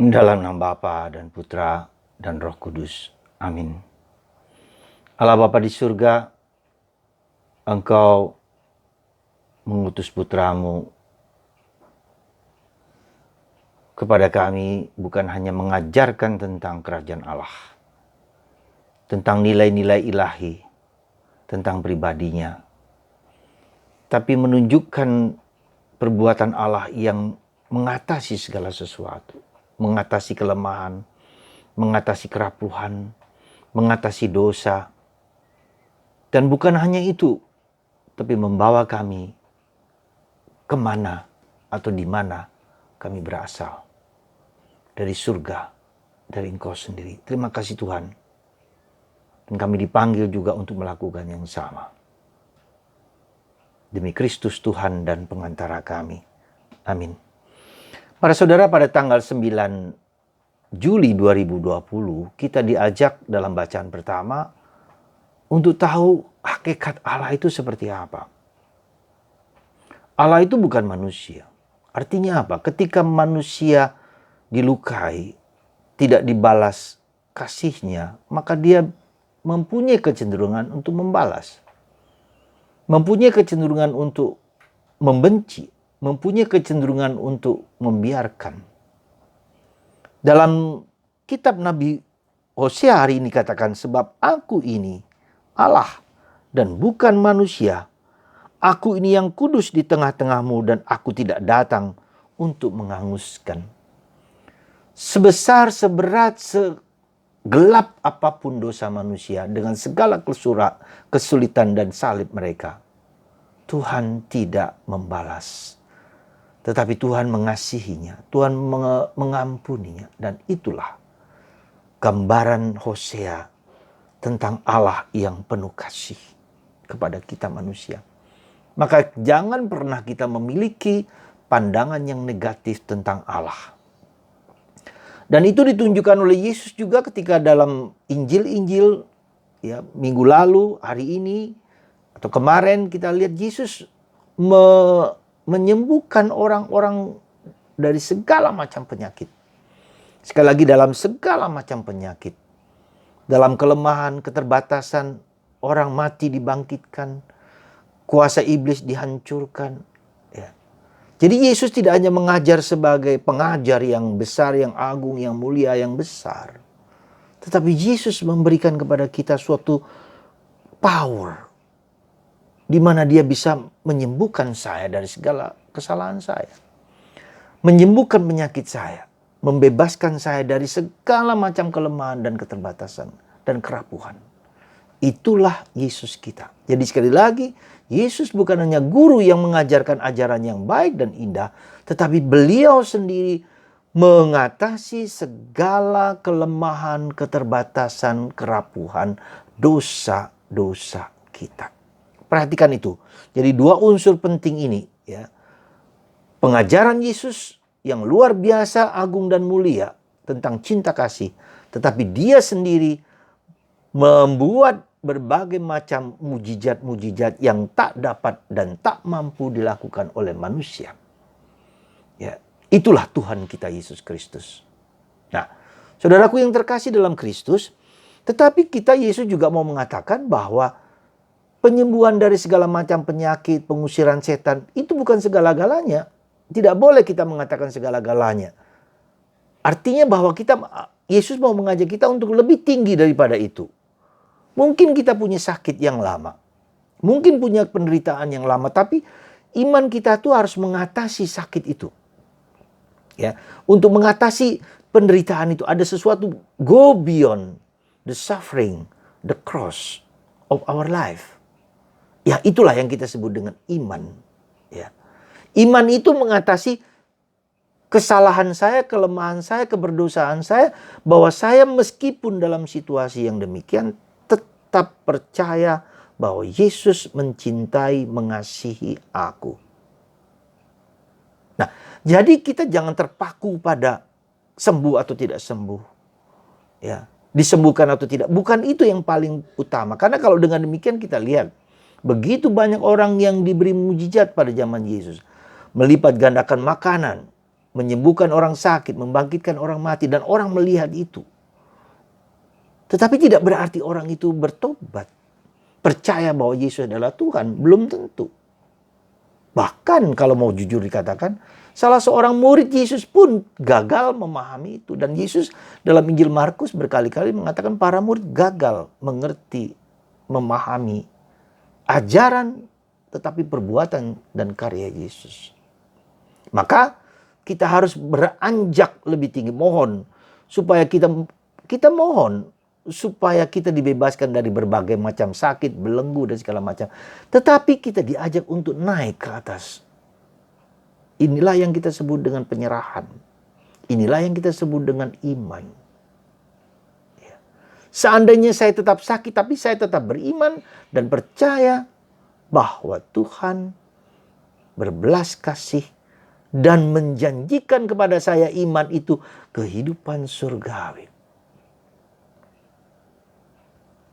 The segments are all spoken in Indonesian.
Dalam nama Bapa dan Putra dan Roh Kudus. Amin. Allah Bapa di surga, Engkau mengutus putramu kepada kami bukan hanya mengajarkan tentang kerajaan Allah, tentang nilai-nilai ilahi, tentang pribadinya, tapi menunjukkan perbuatan Allah yang mengatasi segala sesuatu, mengatasi kelemahan, mengatasi kerapuhan, mengatasi dosa. Dan bukan hanya itu, tapi membawa kami kemana atau di mana kami berasal. Dari surga, dari Engkau sendiri. Terima kasih Tuhan. Dan kami dipanggil juga untuk melakukan yang sama. Demi Kristus Tuhan dan pengantara kami. Amin. Para saudara, pada tanggal 9 Juli 2020, kita diajak dalam bacaan pertama untuk tahu hakikat Allah itu seperti apa. Allah itu bukan manusia. Artinya apa? Ketika manusia dilukai, tidak dibalas kasihnya, maka dia mempunyai kecenderungan untuk membalas. Mempunyai kecenderungan untuk membenci, mempunyai kecenderungan untuk membiarkan. Dalam kitab Nabi Hosea hari ini katakan, sebab aku ini Allah dan bukan manusia. Aku ini yang kudus di tengah-tengahmu dan aku tidak datang untuk menghanguskan. Sebesar, seberat, segelap apapun dosa manusia dengan segala kesulitan dan salib mereka, Tuhan tidak membalas. Tetapi Tuhan mengasihinya, Tuhan mengampuninya. Dan itulah gambaran Hosea tentang Allah yang penuh kasih kepada kita manusia. Maka jangan pernah kita memiliki pandangan yang negatif tentang Allah. Dan itu ditunjukkan oleh Yesus juga ketika dalam Injil-Injil, ya, minggu lalu, hari ini, atau kemarin kita lihat Yesus menyembuhkan orang-orang dari segala macam penyakit. Sekali lagi, dalam segala macam penyakit. Dalam kelemahan, keterbatasan, orang mati dibangkitkan, kuasa iblis dihancurkan. Ya. Jadi Yesus tidak hanya mengajar sebagai pengajar yang besar, yang agung, yang mulia, yang besar. Tetapi Yesus memberikan kepada kita suatu power, di mana dia bisa menyembuhkan saya dari segala kesalahan saya. Menyembuhkan penyakit saya. Membebaskan saya dari segala macam kelemahan dan keterbatasan dan kerapuhan. Itulah Yesus kita. Jadi sekali lagi, Yesus bukan hanya guru yang mengajarkan ajaran yang baik dan indah, tetapi beliau sendiri mengatasi segala kelemahan, keterbatasan, kerapuhan, dosa-dosa kita. Perhatikan itu. Jadi dua unsur penting ini, ya. Pengajaran Yesus yang luar biasa, agung dan mulia tentang cinta kasih, tetapi dia sendiri membuat berbagai macam mujizat-mujizat yang tak dapat dan tak mampu dilakukan oleh manusia. Ya, itulah Tuhan kita Yesus Kristus. Nah, saudaraku yang terkasih dalam Kristus, tetapi kita Yesus juga mau mengatakan bahwa penyembuhan dari segala macam penyakit, pengusiran setan, itu bukan segala-galanya. Tidak boleh kita mengatakan segala-galanya. Artinya bahwa Yesus mau mengajak kita untuk lebih tinggi daripada itu. Mungkin kita punya sakit yang lama. Mungkin punya penderitaan yang lama. Tapi iman kita tuh harus mengatasi sakit itu. Ya, untuk mengatasi penderitaan itu ada sesuatu go beyond the suffering, the cross of our life. Ya, itulah yang kita sebut dengan iman. Ya. Iman itu mengatasi kesalahan saya, kelemahan saya, keberdosaan saya, bahwa saya meskipun dalam situasi yang demikian tetap percaya bahwa Yesus mencintai, mengasihi aku. Nah, jadi kita jangan terpaku pada sembuh atau tidak sembuh. Ya, disembuhkan atau tidak. Bukan itu yang paling utama. Karena kalau dengan demikian kita lihat, begitu banyak orang yang diberi mujizat pada zaman Yesus. Melipat gandakan makanan. menyembuhkan orang sakit, membangkitkan orang mati, dan orang melihat itu. Tetapi tidak berarti orang itu bertobat, percaya bahwa Yesus adalah Tuhan, belum tentu. Bahkan kalau mau jujur dikatakan, salah seorang murid Yesus pun gagal memahami itu. Dan Yesus dalam Injil Markus berkali-kali mengatakan para murid gagal mengerti, memahami ajaran, tetapi perbuatan dan karya Yesus. Maka kita harus beranjak lebih tinggi, mohon supaya kita mohon supaya kita dibebaskan dari berbagai macam sakit, belenggu dan segala macam. Tetapi kita diajak untuk naik ke atas. Inilah yang kita sebut dengan penyerahan. Inilah yang kita sebut dengan iman. Ya. Seandainya saya tetap sakit, tapi saya tetap beriman dan percaya bahwa Tuhan berbelas kasih dan menjanjikan kepada saya iman itu kehidupan surgawi.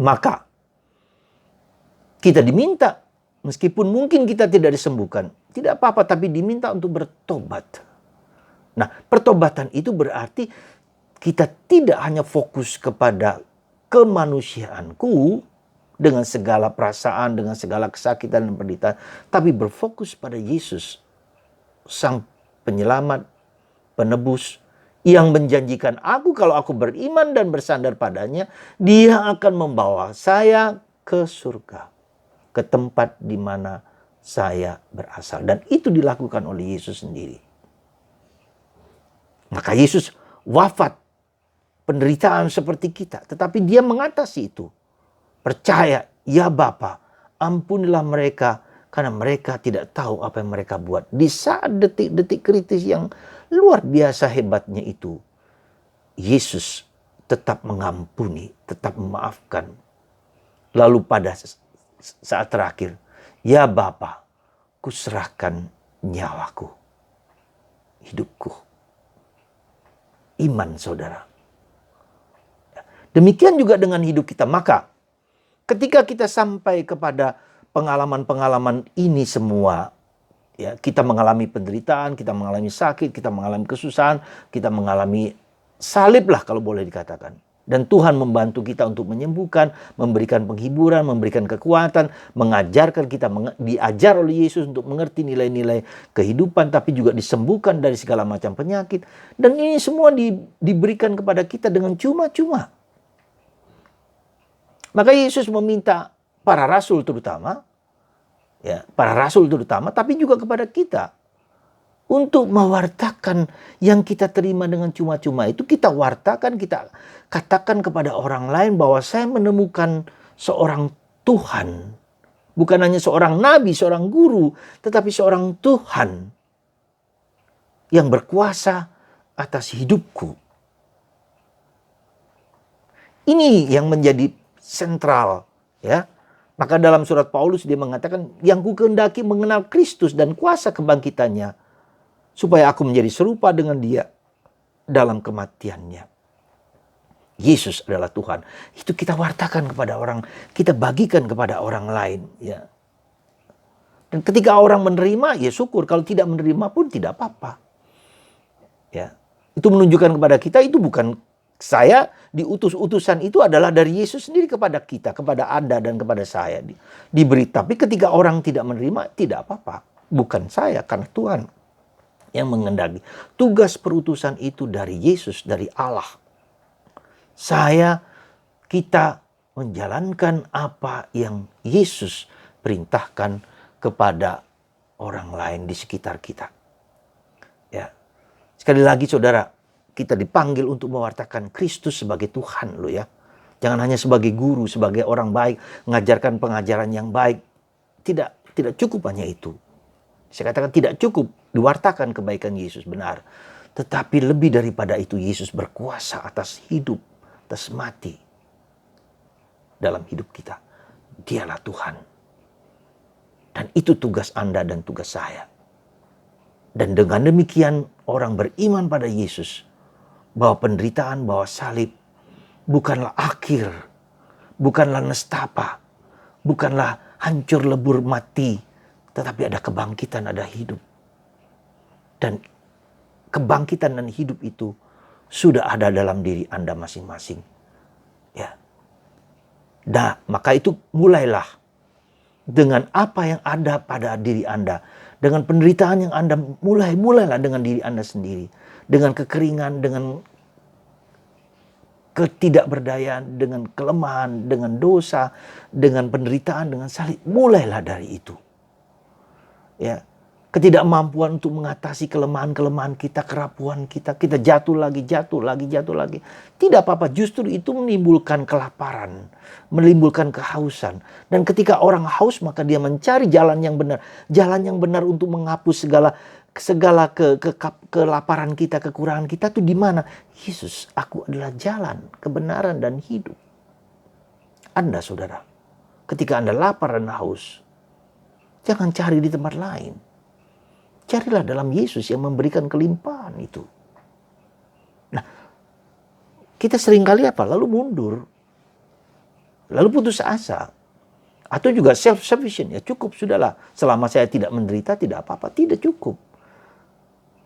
Maka kita diminta, meskipun mungkin kita tidak disembuhkan, tidak apa-apa, tapi diminta untuk bertobat. Nah, pertobatan itu berarti kita tidak hanya fokus kepada kemanusiaanku dengan segala perasaan, dengan segala kesakitan dan penderitaan, tapi berfokus pada Yesus, Sang Penyelamat, Penebus, yang menjanjikan aku kalau aku beriman dan bersandar padanya, Dia akan membawa saya ke surga, ke tempat di mana saya berasal. Dan itu dilakukan oleh Yesus sendiri. Maka Yesus wafat penderitaan seperti kita, tetapi Dia mengatasi itu. Percaya, ya Bapa, ampunilah mereka karena mereka tidak tahu apa yang mereka buat. Di saat detik-detik kritis yang luar biasa hebatnya itu, Yesus tetap mengampuni, tetap memaafkan. Lalu pada saat terakhir, ya Bapa, kuserahkan nyawaku, hidupku. Iman saudara. Demikian juga dengan hidup kita. Maka ketika kita sampai kepada pengalaman-pengalaman ini semua, ya, kita mengalami penderitaan, kita mengalami sakit, kita mengalami kesusahan, kita mengalami salib lah kalau boleh dikatakan. Dan Tuhan membantu kita untuk menyembuhkan, memberikan penghiburan, memberikan kekuatan, mengajarkan kita, diajar oleh Yesus untuk mengerti nilai-nilai kehidupan, tapi juga disembuhkan dari segala macam penyakit. Dan ini semua diberikan kepada kita dengan cuma-cuma. Maka Yesus meminta para rasul terutama, ya, para rasul terutama, tapi juga kepada kita untuk mewartakan yang kita terima dengan cuma-cuma itu. Kita wartakan, kita katakan kepada orang lain bahwa saya menemukan seorang Tuhan, bukan hanya seorang nabi, seorang guru, tetapi seorang Tuhan yang berkuasa atas hidupku. Ini yang menjadi sentral, ya. Maka dalam surat Paulus dia mengatakan, yang ku kehendaki mengenal Kristus dan kuasa kebangkitannya, supaya aku menjadi serupa dengan Dia dalam kematiannya. Yesus adalah Tuhan. Itu kita wartakan kepada orang, kita bagikan kepada orang lain, ya. Dan ketika orang menerima, ya syukur. Kalau tidak menerima pun tidak apa-apa. Ya. Itu menunjukkan kepada kita, itu bukan saya diutus, utusan itu adalah dari Yesus sendiri kepada kita, kepada Anda dan kepada saya diberi. Tapi ketika orang tidak menerima, tidak apa-apa. Bukan saya, karena Tuhan yang mengendaki. Tugas perutusan itu dari Yesus, dari Allah. Kita menjalankan apa yang Yesus perintahkan kepada orang lain di sekitar kita. Ya. Sekali lagi saudara, kita dipanggil untuk mewartakan Kristus sebagai Tuhan loh ya. Jangan hanya sebagai guru, sebagai orang baik, mengajarkan pengajaran yang baik. Tidak cukup hanya itu. Saya katakan tidak cukup diwartakan kebaikan Yesus, benar. Tetapi lebih daripada itu, Yesus berkuasa atas hidup, atas mati dalam hidup kita. Dialah Tuhan. Dan itu tugas Anda dan tugas saya. Dan dengan demikian orang beriman pada Yesus, bahwa penderitaan, bahwa salib bukanlah akhir, bukanlah nestapa, bukanlah hancur lebur mati, tetapi ada kebangkitan, ada hidup. Dan kebangkitan dan hidup itu sudah ada dalam diri Anda masing-masing. Ya. Nah, maka itu mulailah dengan apa yang ada pada diri Anda. Dengan penderitaan yang Anda mulailah dengan diri Anda sendiri. Dengan kekeringan, dengan ketidakberdayaan, dengan kelemahan, dengan dosa, dengan penderitaan, dengan salib. Mulailah dari itu. Ya. Ketidakmampuan untuk mengatasi kelemahan-kelemahan kita, kerapuhan kita jatuh lagi. Tidak apa-apa, justru itu menimbulkan kelaparan, menimbulkan kehausan. Dan ketika orang haus, maka dia mencari jalan yang benar. Jalan yang benar untuk menghapus segala kelaparan kita, kekurangan kita tuh di mana? Yesus, aku adalah jalan, kebenaran, dan hidup. Anda, saudara, ketika Anda lapar dan haus, jangan cari di tempat lain. Carilah dalam Yesus yang memberikan kelimpahan itu. Nah, kita seringkali apa? Lalu mundur. Lalu putus asa. Atau juga self-sufficient. Ya cukup, sudahlah. Selama saya tidak menderita, tidak apa-apa. Tidak cukup.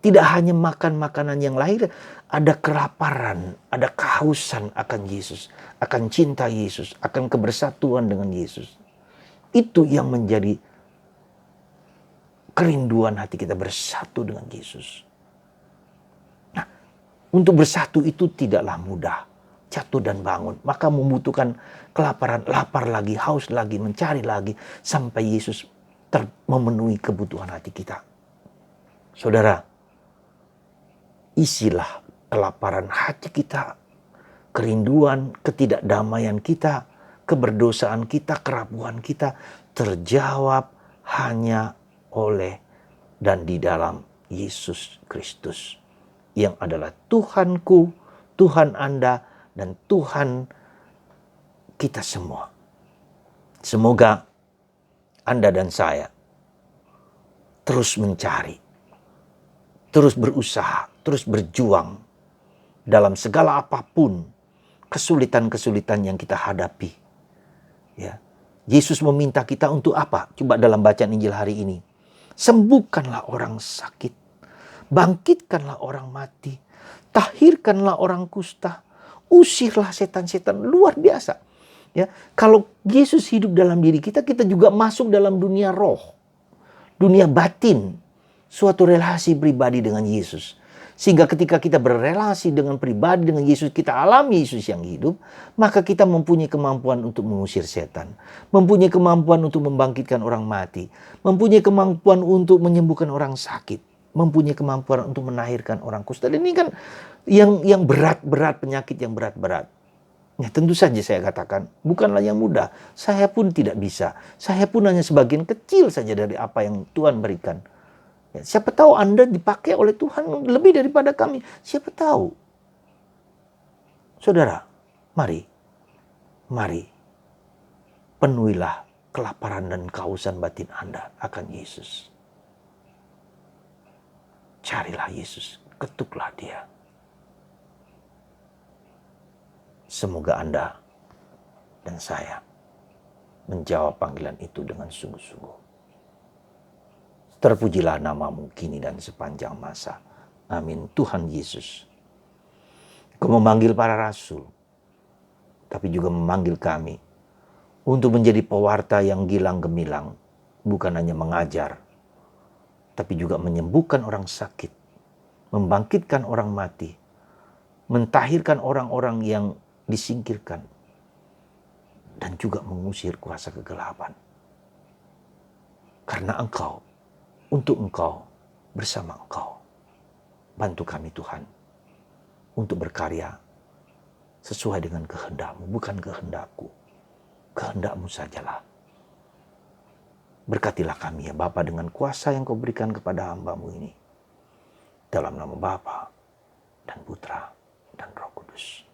Tidak hanya makan makanan yang lahir. Ada kelaparan, ada kehausan akan Yesus. Akan cinta Yesus. Akan kebersatuan dengan Yesus. Itu yang menjadi kerinduan hati kita, bersatu dengan Yesus. Nah, untuk bersatu itu tidaklah mudah. Jatuh dan bangun. Maka membutuhkan kelaparan, lapar lagi, haus lagi, mencari lagi. Sampai Yesus memenuhi kebutuhan hati kita. Saudara, isilah kelaparan hati kita. Kerinduan, ketidakdamaian kita, keberdosaan kita, kerapuhan kita terjawab hanya oleh dan di dalam Yesus Kristus yang adalah Tuhanku, Tuhan Anda, dan Tuhan kita semua. Semoga Anda dan saya terus mencari, terus berusaha, terus berjuang dalam segala apapun kesulitan-kesulitan yang kita hadapi. Ya. Yesus meminta kita untuk apa? Coba dalam bacaan Injil hari ini. Sembuhkanlah orang sakit, bangkitkanlah orang mati, tahirkanlah orang kusta, usirlah setan-setan. Luar biasa. Ya, kalau Yesus hidup dalam diri kita, kita juga masuk dalam dunia roh, dunia batin, suatu relasi pribadi dengan Yesus. Sehingga ketika kita berrelasi dengan pribadi dengan Yesus, kita alami Yesus yang hidup, maka kita mempunyai kemampuan untuk mengusir setan, mempunyai kemampuan untuk membangkitkan orang mati, mempunyai kemampuan untuk menyembuhkan orang sakit, mempunyai kemampuan untuk menahirkan orang kusta. Dan ini kan yang berat-berat, penyakit yang berat-berat. Ya, tentu saja saya katakan, bukanlah yang mudah. Saya pun tidak bisa. Saya pun hanya sebagian kecil saja dari apa yang Tuhan berikan. Ya, siapa tahu Anda dipakai oleh Tuhan lebih daripada kami. Siapa tahu. Saudara, mari penuhilah kelaparan dan kehausan batin Anda akan Yesus. Carilah Yesus, ketuklah Dia. Semoga Anda dan saya menjawab panggilan itu dengan sungguh-sungguh. Terpujilah namamu kini dan sepanjang masa. Amin. Tuhan Yesus, Kau memanggil para rasul, tapi juga memanggil kami untuk menjadi pewarta yang gilang gemilang. Bukan hanya mengajar, tapi juga menyembuhkan orang sakit, membangkitkan orang mati, mentahirkan orang-orang yang disingkirkan, dan juga mengusir kuasa kegelapan. Karena Engkau, untuk Engkau, bersama Engkau. Bantu kami Tuhan, untuk berkarya sesuai dengan kehendak-Mu, bukan kehendak-Ku. Kehendak-Mu sajalah. Berkatilah kami ya Bapa dengan kuasa yang Kau berikan kepada hamba-Mu ini. Dalam nama Bapa dan Putra dan Roh Kudus.